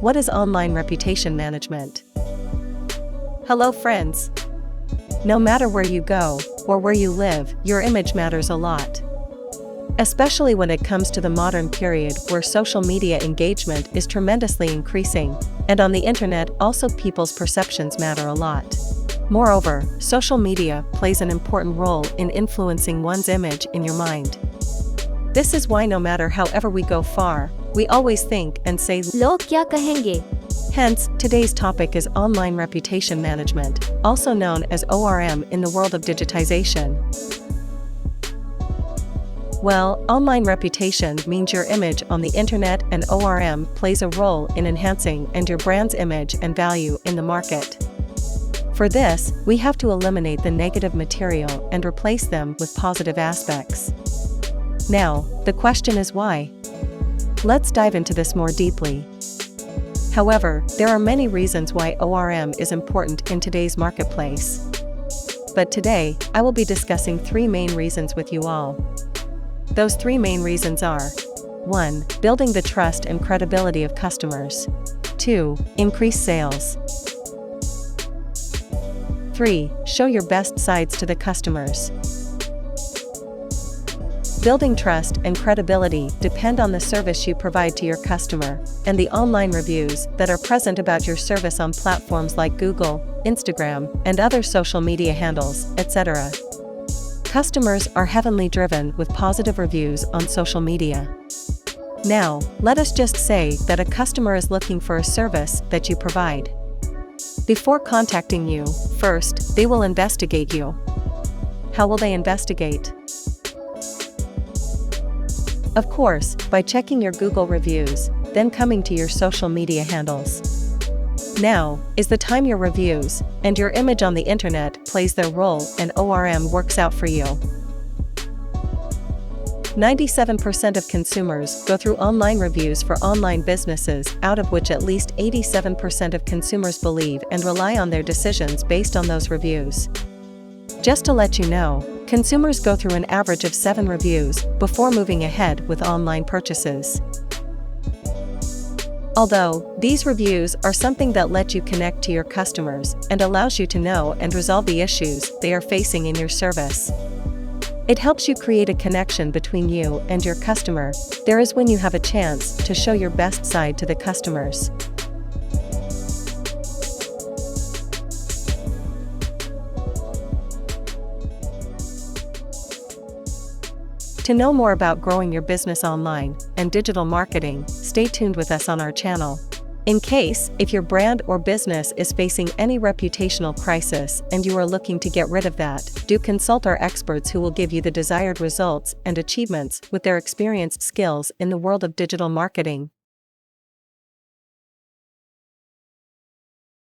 What is online reputation management? Hello friends! No matter where you go, or where you live, your image matters a lot. Especially when it comes to the modern period where social media engagement is tremendously increasing, and on the internet also people's perceptions matter a lot. Moreover, social media plays an important role in influencing one's image in your mind. This is why no matter however we go far, we always think and say, "लोग क्या कहेंगे?" Hence, today's topic is online reputation management, also known as ORM in the world of digitization. Well, online reputation means your image on the internet, and ORM plays a role in enhancing your brand's image and value in the market. For this, we have to eliminate the negative material and replace them with positive aspects. Now, the question is why? Let's dive into this more deeply. However, there are many reasons why ORM is important in today's marketplace. But today, I will be discussing 3 main reasons with you all. Those 3 main reasons are: 1. Building the trust and credibility of customers. 2. Increase sales. 3. Show your best sides to the customers. Building trust and credibility depend on the service you provide to your customer, and the online reviews that are present about your service on platforms like Google, Instagram, and other social media handles, etc. Customers are heavily driven with positive reviews on social media. Now, let us just say that a customer is looking for a service that you provide. Before contacting you, first, they will investigate you. How will they investigate? Of course, by checking your Google reviews, then coming to your social media handles. Now is the time your reviews and your image on the internet plays their role, and ORM works out for you. 97% of consumers go through online reviews for online businesses, out of which at least 87% of consumers believe and rely on their decisions based on those reviews. Just to let you know, consumers go through an average of 7 reviews before moving ahead with online purchases. Although, these reviews are something that let you connect to your customers and allows you to know and resolve the issues they are facing in your service. It helps you create a connection between you and your customer. There is when you have a chance to show your best side to the customers. To know more about growing your business online and digital marketing, stay tuned with us on our channel. In case, if your brand or business is facing any reputational crisis and you are looking to get rid of that, do consult our experts who will give you the desired results and achievements with their experienced skills in the world of digital marketing.